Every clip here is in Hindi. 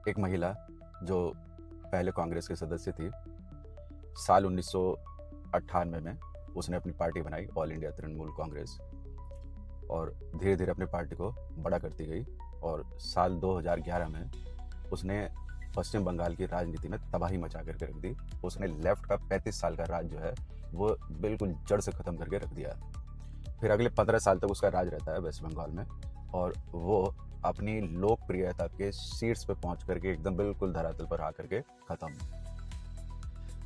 एक महिला जो पहले कांग्रेस की सदस्य थी, साल 1998 में उसने अपनी पार्टी बनाई, ऑल इंडिया तृणमूल कांग्रेस, और धीरे धीरे अपनी पार्टी को बड़ा करती गई। और साल 2011 में उसने पश्चिम बंगाल की राजनीति में तबाही मचा करके रख दी। उसने लेफ्ट का 35 साल का राज जो है वो बिल्कुल जड़ से ख़त्म करके रख दिया। फिर अगले 15 साल तक उसका राज रहता है वेस्ट बंगाल में, और वो अपनी लोकप्रियता के शीर्ष पे पहुंच करके एकदम बिल्कुल धरातल पर आकर के खत्म।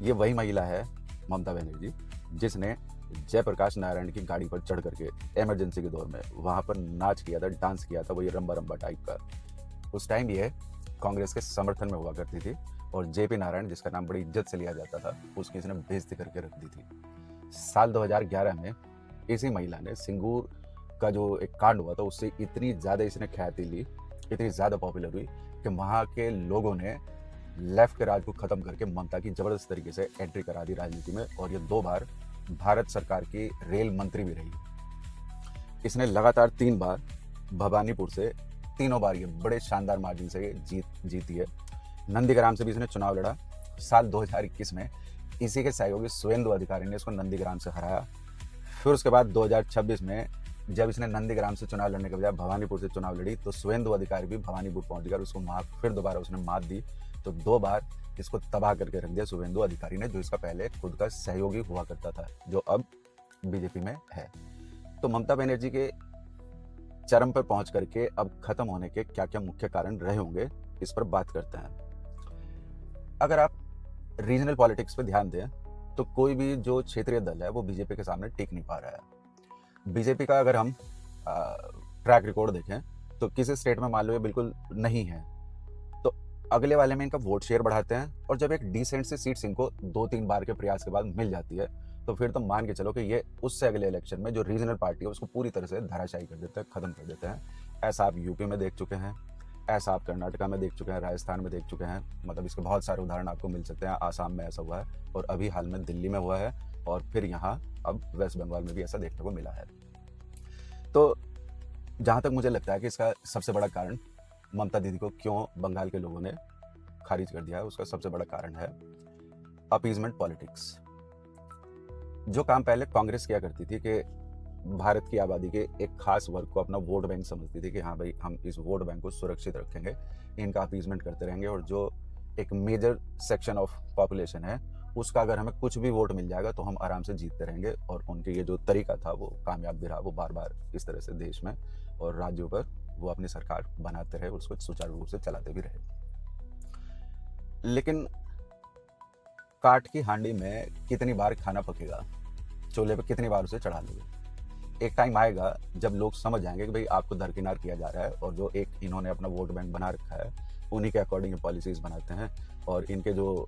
ये वही महिला है ममता बनर्जी, जिसने जयप्रकाश नारायण की गाड़ी पर चढ़ करके इमरजेंसी के दौर में वहां पर नाच किया था, डांस किया था, वो ये रंबा रंबा टाइप का। उस टाइम ये कांग्रेस के समर्थन में हुआ करती थी, और जेपी नारायण, जिसका नाम बड़ी इज्जत से लिया जाता था, उसकी इसने बेइज्जती करके रख दी थी। साल 2011 में इसी महिला ने सिंगूर का जो एक कांड हुआ था, उससे इतनी ज़्यादा इसने ख्याति ली, इतनी ज़्यादा पॉपुलर हुई कि वहाँ के लोगों ने लेफ्ट के राज को ख़त्म करके ममता की ज़बरदस्त तरीके से एंट्री करा दी राजनीति में, और ये 2 बार भारत सरकार की रेल मंत्री भी रही। इसने लगातार 3 बार भवानीपुर से, तीनों बार ये बड़े शानदार मार्जिन से जीती है। नंदीग्राम से भी इसने चुनाव लड़ा। साल 2021 में इसी के सहयोगी शुवेंदु अधिकारी ने इसको नंदीग्राम से हराया। फिर उसके बाद 2026 में जब इसने नंदीग्राम से चुनाव लड़ने के बजाय भवानीपुर से चुनाव लड़ी, तो शुवेंदु अधिकारी भी भवानीपुर पहुंच गया और उसको फिर दोबारा उसने मात दी। तो 2 बार इसको तबाह करके रख दिया शुवेंदु अधिकारी ने, जो इसका पहले खुद का सहयोगी हुआ करता था, जो अब बीजेपी में है। तो ममता बनर्जी के चरम पर पहुंच करके अब खत्म होने के क्या क्या मुख्य कारण रहे होंगे, इस पर बात करते हैं। अगर आप रीजनल पॉलिटिक्स पे ध्यान दें तो कोई भी जो क्षेत्रीय दल है वो बीजेपी के सामने टिक नहीं पा रहा है। बीजेपी का अगर हम ट्रैक रिकॉर्ड देखें तो किसी स्टेट में मान लो ये बिल्कुल नहीं है, तो अगले वाले में इनका वोट शेयर बढ़ाते हैं, और जब एक डिसेंट सी सीट्स इनको 2-3 बार के प्रयास के बाद मिल जाती है, तो फिर तो मान के चलो कि ये उससे अगले इलेक्शन में जो रीजनल पार्टी है उसको पूरी तरह से धराशायी कर देते हैं, खत्म कर देते हैं। ऐसा आप यूपी में देख चुके हैं, ऐसा आप कर्नाटका में देख चुके हैं, राजस्थान में देख चुके हैं, मतलब इसके बहुत सारे उदाहरण आपको मिल सकते हैं। आसाम में ऐसा हुआ है, और अभी हाल में दिल्ली में हुआ है, और फिर यहाँ अब वेस्ट बंगाल में भी ऐसा देखने को मिला है। तो जहाँ तक मुझे लगता है कि इसका सबसे बड़ा कारण ममता दीदी को क्यों बंगाल के लोगों ने खारिज कर दिया है, उसका सबसे बड़ा कारण है अपीजमेंट पॉलिटिक्स। जो काम पहले कांग्रेस किया करती थी कि भारत की आबादी के एक खास वर्ग को अपना वोट बैंक समझती थी कि हाँ भाई, हम इस वोट बैंक को सुरक्षित रखेंगे, इनका अपीजमेंट करते रहेंगे, और जो एक मेजर सेक्शन ऑफ पॉपुलेशन है उसका अगर हमें कुछ भी वोट मिल जाएगा तो हम आराम से जीतते रहेंगे। और उनके ये जो तरीका था वो कामयाब भी रहा। वो बार बार इस तरह से देश में और राज्यों पर वो अपनी सरकार बनाते रहे, उसको सुचारू रूप से चलाते भी रहे। लेकिन काठ की हांडी में कितनी बार खाना पकेगा, चूल्हे पे कितनी बार उसे चढ़ा लोगे। एक टाइम आएगा जब लोग समझ जाएंगे कि भाई आपको दरकिनार किया जा रहा है, और जो एक इन्होंने अपना वोट बैंक बना रखा है उन्हीं के अकॉर्डिंग पॉलिसीज बनाते हैं। और इनके जो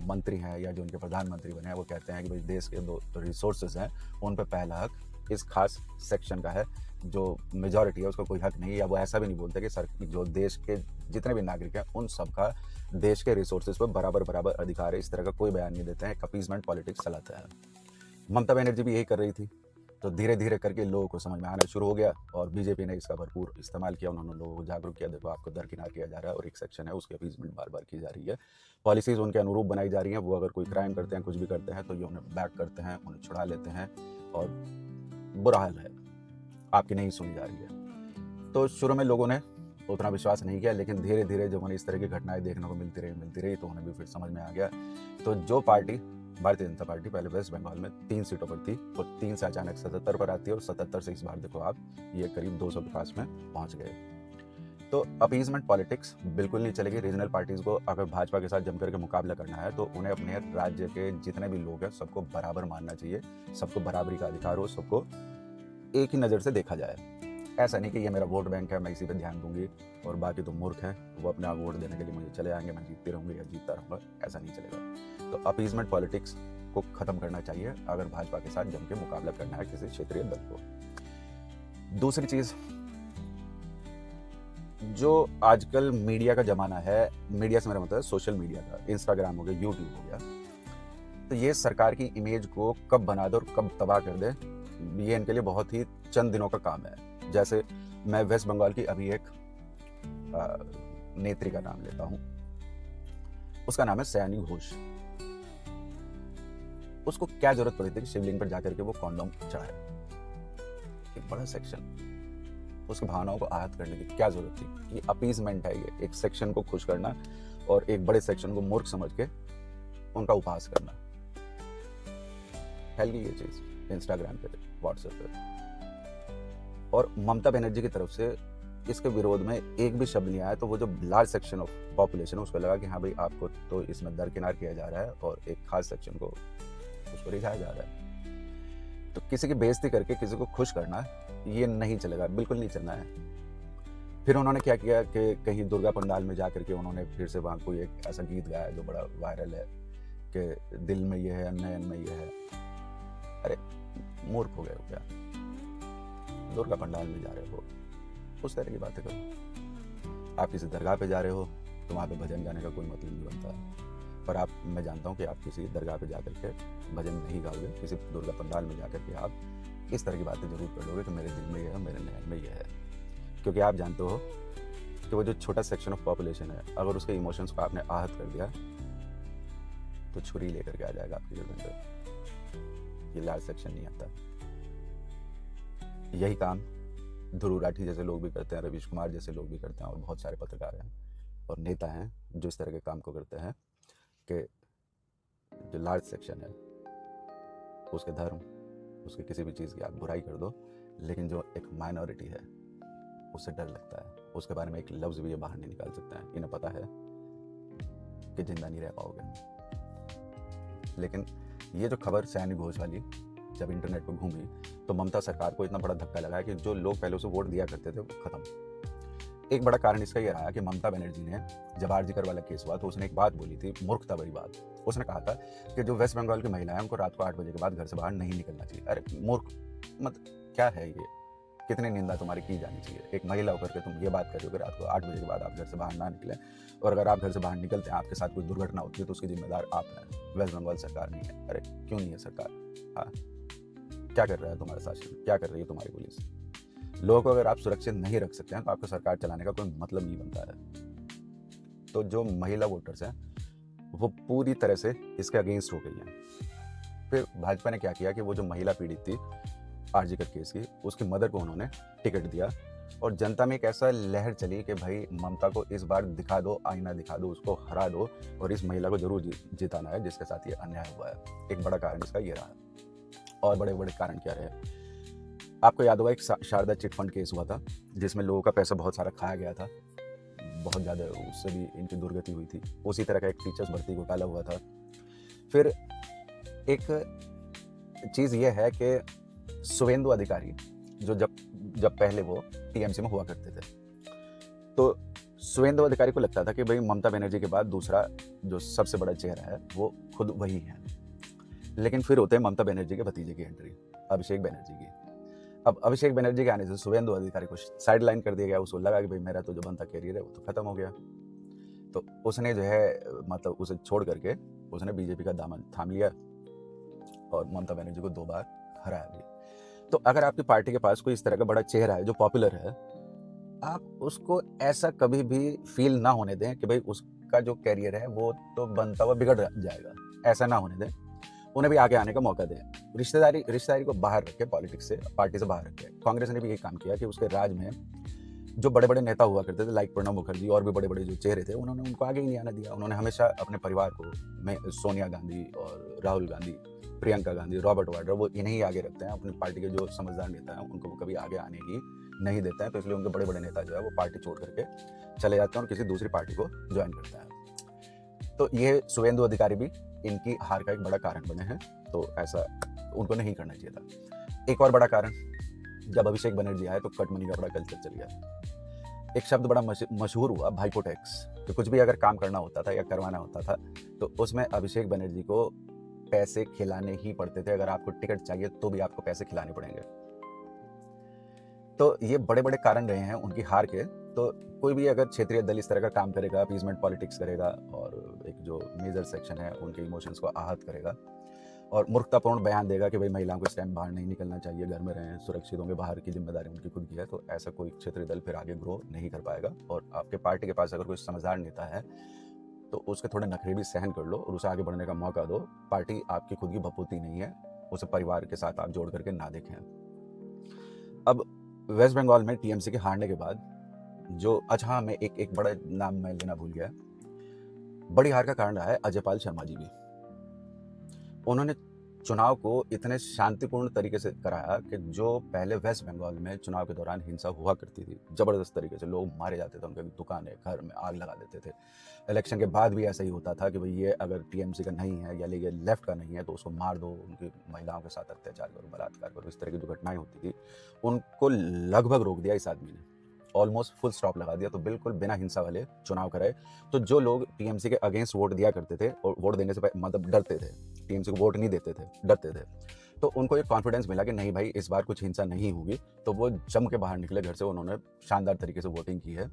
मंत्री हैं या जो इनके प्रधानमंत्री बने हैं वो कहते हैं कि भाई देश के जो रिसोर्सेज हैं उन पर पहला हक इस खास सेक्शन का है, जो मेजॉरिटी है उसका कोई हक नहीं। या वो ऐसा भी नहीं बोलते कि सर जो देश के जितने भी नागरिक हैं उन सबका देश के रिसोर्सेज पर बराबर बराबर अधिकार है, इस तरह का कोई बयान नहीं देते हैं। अपीजमेंट पॉलिटिक्स चलाता है। ममता बनर्जी भी यही कर रही थी, तो धीरे धीरे करके लोगों को समझ में आना शुरू हो गया, और बीजेपी ने इसका भरपूर इस्तेमाल किया। उन्होंने लोगों को जागरूक किया, देखो आपको दरकिनार किया जा रहा है, और एक सेक्शन है उसकी अपीजमेंट बार बार की जा रही है, पॉलिसीज उनके अनुरूप बनाई जा रही हैं। वो अगर कोई क्राइम करते हैं, कुछ भी करते हैं, तो ये उन्हें बैक करते हैं, उन्हें छुड़ा लेते हैं, और बुरा हाल है, आपकी नहीं सुनी जा रही है। तो शुरू में लोगों ने उतना विश्वास नहीं किया, लेकिन धीरे धीरे जब उन्हें इस तरह की घटनाएं देखने को मिलती रही तो उन्हें भी फिर समझ में आ गया। तो जो पार्टी, भारतीय जनता पार्टी, पहले वेस्ट बंगाल में 3 सीटों पर थी, और 3 से अचानक 77 पर आती है, और 77 से इस बार देखो आप ये करीब 200 के पास में पहुंच गए। तो अपीजमेंट पॉलिटिक्स बिल्कुल नहीं चलेगी। रीजनल पार्टीज को अगर भाजपा के साथ जमकर के मुकाबला करना है तो उन्हें अपने राज्य के जितने भी लोग हैं सबको बराबर मानना चाहिए, सबको बराबरी का अधिकार हो, सबको एक ही नज़र से देखा जाए। ऐसा नहीं कि ये मेरा वोट बैंक है, मैं इसी पे ध्यान दूंगी, और बाकी तो मूर्ख हैं, वो अपने आप वोट देने के लिए मुझे चले आएंगे, मैं जीतती रहूँगी या जीतता रहूँगा। ऐसा नहीं चलेगा। तो अपीजमेंट पॉलिटिक्स को ख़त्म करना चाहिए अगर भाजपा के साथ जम के मुकाबला करना है किसी क्षेत्रीय दल को। दूसरी चीज़, जो आजकल मीडिया का ज़माना है, मीडिया से मेरा मतलब है सोशल मीडिया का, इंस्टाग्राम हो गया, यूट्यूब हो गया, तो ये सरकार की इमेज को कब बना दे और कब तबाह कर दे, ये इनके लिए बहुत ही चंद दिनों का काम है। जैसे मैं वेस्ट बंगाल की अभी एक नेत्री का नाम लेता हूँ, उसका नाम है सयानी घोष। उसको क्या जरूरत पड़ी थी कि शिवलिंग पर जाकर के वो कॉन्डोम चढ़ाए? एक बड़ा सेक्शन, उसकी भावनाओं को आहत करने की क्या जरूरत थी? ये अपीजमेंट है, ये एक सेक्शन को खुश करना और एक बड़े सेक्शन को मूर्ख समझ के उनका उपहास करना। फैल गई ये चीज इंस्टाग्राम पे, व्हाट्सएप पे, और ममता बनर्जी की तरफ से इसके विरोध में एक भी शब्द नहीं आया। तो वो जो लार्ज सेक्शन ऑफ पॉपुलेशन है उसको लगा कि हाँ भाई आपको तो इसमें दरकिनार किया जा रहा है और एक खास सेक्शन को उसको रिझाया जा रहा है। तो किसी की बेइज्जती करके किसी को खुश करना ये नहीं चलेगा, बिल्कुल नहीं चलना है। फिर उन्होंने क्या किया कि कहीं दुर्गा पंडाल में जाकर के उन्होंने फिर से वहाँ कोई एक ऐसा गीत गाया जो बड़ा वायरल है कि दिल में ये है, नयन में ये है। अरे मूर्ख हो गए हो क्या? दुर्गा पंडाल में जा रहे हो, उस तरह की बातें करो। आप किसी दरगाह पे जा रहे हो तो वहाँ पे भजन गाने का कोई मतलब नहीं बनता। पर मैं जानता हूँ कि आप किसी दरगाह पे जाकर के भजन नहीं गाओगे, किसी दुर्गा पंडाल में जाकर के आप इस तरह की बातें जरूर कर लोगे कि मेरे दिल में ये है, मेरे नयन में ये है। क्योंकि आप जानते हो कि वो जो छोटा सेक्शन ऑफ पॉपुलेशन है, अगर उसके इमोशंस को आपने आहत कर दिया तो छुरी लेकर के आ जाएगा आपकी गर्दन पे। ये लार्ज सेक्शन नहीं आता। यही काम ध्रुव राठी जैसे लोग भी करते हैं, रवीश कुमार जैसे लोग भी करते हैं, और बहुत सारे पत्रकार हैं और नेता हैं जो इस तरह के काम को करते हैं कि जो लार्ज सेक्शन है उसके धर्म, उसके किसी भी चीज़ की आप बुराई कर दो, लेकिन जो एक माइनॉरिटी है उससे डर लगता है, उसके बारे में एक लफ्ज़ भी ये बाहर नहीं निकाल सकते हैं। इन्हें पता है कि जिंदा नहीं रह पाओगे। लेकिन ये जो खबर सयानी घोष वाली जब इंटरनेट पर घूमी तो ममता सरकार को इतना बड़ा धक्का लगा कि जो लोग पहले उसे वोट दिया करते थे वो खत्म। एक बड़ा कारण इसका ये रहा कि ममता बनर्जी ने जब आरजीकर वाला केस हुआ तो उसने एक बात बोली थी, मूर्खता भरी बात। उसने कहा था कि जो वेस्ट बंगाल की महिलाएं उनको रात को 8 बजे के बाद घर से बाहर नहीं निकलना चाहिए। अरे मूर्ख, मत क्या है ये? कितनी निंदा तुम्हारी की जानी चाहिए? एक महिला होकर के तुम ये बात कर रहे हो कि रात को 8 बजे के बाद आप घर से बाहर ना निकलें, और अगर आप घर से बाहर निकलते हैं, आपके साथ कोई दुर्घटना होती है तो उसकी जिम्मेदार आप हैं, वेस्ट बंगाल सरकार नहीं है। अरे क्यों नहीं है सरकार? हाँ, क्या कर रहा है तुम्हारा शासन, क्या कर रही है तुम्हारी पुलिस? लोगों को अगर आप सुरक्षित नहीं रख सकते हैं तो आपको सरकार चलाने का कोई मतलब नहीं बनता है। तो जो महिला वोटर्स हैं वो पूरी तरह से इसके अगेंस्ट हो गई हैं। फिर भाजपा ने क्या किया कि वो जो महिला पीड़ित थी आरजीकर केस की, उसकी मदर को उन्होंने टिकट दिया, और जनता में एक ऐसा लहर चली कि भाई ममता को इस बार दिखा दो, आईना दिखा दो, उसको हरा दो और इस महिला को जरूर जिताना है जिसके साथ ये अन्याय हुआ है। एक बड़ा कारण इसका ये रहा। और बड़े बड़े कारण क्या रहे? आपको याद होगा एक शारदा चिट फंड केस हुआ था जिसमें लोगों का पैसा बहुत सारा खाया गया था, बहुत ज़्यादा, उससे भी इनकी दुर्गति हुई थी। उसी तरह का एक टीचर्स भर्ती घोटाला हुआ था। फिर एक चीज़ ये है कि शुभेंदु अधिकारी जो जब पहले वो टीएमसी में हुआ करते थे, तो शुभेंदु अधिकारी को लगता था कि भाई ममता बनर्जी के बाद दूसरा जो सबसे बड़ा चेहरा है वो खुद वही है। लेकिन फिर होते हैं ममता बनर्जी के भतीजे की एंट्री, अभिषेक बनर्जी की। अब अभिषेक बनर्जी के आने से शुभेंदु अधिकारी को साइड लाइन कर दिया गया। उसको लगा कि भाई मेरा तो जो बनता कैरियर है वो तो खत्म हो गया। तो उसने जो है मतलब उसे छोड़ करके उसने बीजेपी का दामन थाम लिया और ममता बनर्जी को 2 बार हराया भी। तो अगर आपकी पार्टी के पास कोई इस तरह का बड़ा चेहरा है जो पॉपुलर है, आप उसको ऐसा कभी भी फील ना होने दें कि भाई उसका जो कैरियर है वो तो बनता हुआ बिगड़ जाएगा। ऐसा ना होने दें, उन्हें भी आगे आने का मौका दें। रिश्तेदारी को बाहर रखें, पॉलिटिक्स से, पार्टी से बाहर रखें। कांग्रेस ने भी यही काम किया कि उसके राज में जो बड़े बड़े नेता हुआ करते थे लाइक प्रणब मुखर्जी और भी बड़े बड़े जो चेहरे थे, उन्होंने उनको आगे ही नहीं आने दिया। उन्होंने हमेशा अपने परिवार को, सोनिया गांधी और राहुल गांधी, प्रियंका गांधी, रॉबर्ट वाड्रा, वो इन्हें ही आगे रखते हैं। अपनी पार्टी के जो समझदार नेता हैं उनको वो कभी आगे आने ही नहीं देते हैं। तो इसलिए उनके बड़े बड़े नेता जो है वो पार्टी छोड़ करके चले जाते हैं और किसी दूसरी पार्टी को ज्वाइन करते हैं। तो ये शुभेंदु अधिकारी भी इनकी हार का एक बड़ा कारण बने हैं। तो ऐसा उनको नहीं करना चाहिए था। एक और बड़ा कारण, जब अभिषेक बनर्जी आए तो कट मनी का बड़ा कल्चर चल गया। एक शब्द बड़ा मशहूर हुआ, भाईपो टैक्स। तो कुछ भी अगर काम करना होता था या करवाना होता था तो उसमें अभिषेक बनर्जी को पैसे खिलाने ही पड़ते थे। अगर आपको टिकट चाहिए तो भी आपको पैसे खिलाने पड़ेंगे। तो ये बड़े बड़े कारण रहे हैं उनकी हार के। तो कोई भी अगर क्षेत्रीय दल इस तरह का काम करेगा, अपीजमेंट पॉलिटिक्स करेगा और एक जो मेजर सेक्शन है उनके इमोशंस को आहत करेगा और मूर्खतापूर्ण बयान देगा कि भाई महिलाओं को इस टाइम बाहर नहीं निकलना चाहिए, घर में रहें, सुरक्षित होंगे, बाहर की जिम्मेदारी उनकी खुद की है, तो ऐसा कोई क्षेत्रीय दल फिर आगे ग्रो नहीं कर पाएगा। और आपके पार्टी के पास अगर कोई समझदार नेता है तो उसके थोड़े नखरे भी सहन कर लो और उसे आगे बढ़ने का मौका दो। पार्टी आपकी खुद की बपूती नहीं है, उसे परिवार के साथ आप जोड़ करके ना देखें। अब वेस्ट बंगाल में टीएमसी के हारने के बाद जो, अच्छा हाँ, मैं एक बड़ा नाम मैं लेना भूल गया, बड़ी हार का कारण रहा है अजयपाल शर्मा जी भी। उन्होंने चुनाव को इतने शांतिपूर्ण तरीके से कराया कि जो पहले वेस्ट बंगाल में चुनाव के दौरान हिंसा हुआ करती थी, जबरदस्त तरीके से लोग मारे जाते थे, उनके दुकानें, घर में आग लगा देते थे। इलेक्शन के बाद भी ऐसा ही होता था कि भाई ये अगर टीएमसी का नहीं है या ये लेफ्ट का नहीं है तो उसको मार दो, उनकी महिलाओं के साथ अत्याचार करो, बलात्कार करो, इस तरह की जो घटनाएं होती थी उनको लगभग रोक दिया इस आदमी ने, ऑलमोस्ट फुल स्टॉप लगा दिया। तो बिल्कुल बिना हिंसा वाले चुनाव कराए। तो जो लोग टीएमसी के अगेंस्ट वोट दिया करते थे और वोट देने से मतलब डरते थे, टीएमसी को वोट नहीं देते थे, डरते थे, तो उनको एक कॉन्फिडेंस मिला कि नहीं भाई इस बार कुछ हिंसा नहीं होगी, तो वो जम के बाहर निकले घर से, उन्होंने शानदार तरीके से वोटिंग की है।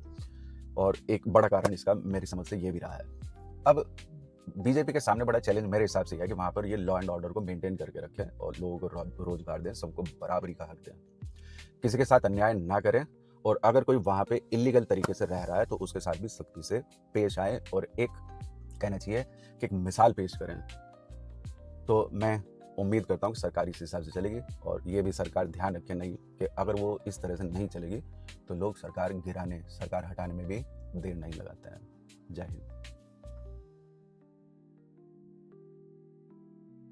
और एक बड़ा कारण इसका मेरी समझ से ये भी रहा है। अब बीजेपी के सामने बड़ा चैलेंज मेरे हिसाब से यह है कि वहाँ पर ये लॉ एंड ऑर्डर को मेंटेन करके रखें और लोगों को रोजगार दें, सबको बराबरी का हक दें, किसी के साथ अन्याय ना करें, और अगर कोई वहाँ पे इलीगल तरीके से रह रहा है तो उसके साथ भी सख्ती से पेश आए और एक कहना चाहिए कि एक मिसाल पेश करें। तो मैं उम्मीद करता हूँ कि सरकार इस हिसाब से चलेगी, और ये भी सरकार ध्यान रखे नहीं कि अगर वो इस तरह से नहीं चलेगी तो लोग सरकार गिराने, सरकार हटाने में भी देर नहीं लगाते हैं। जय हिंद।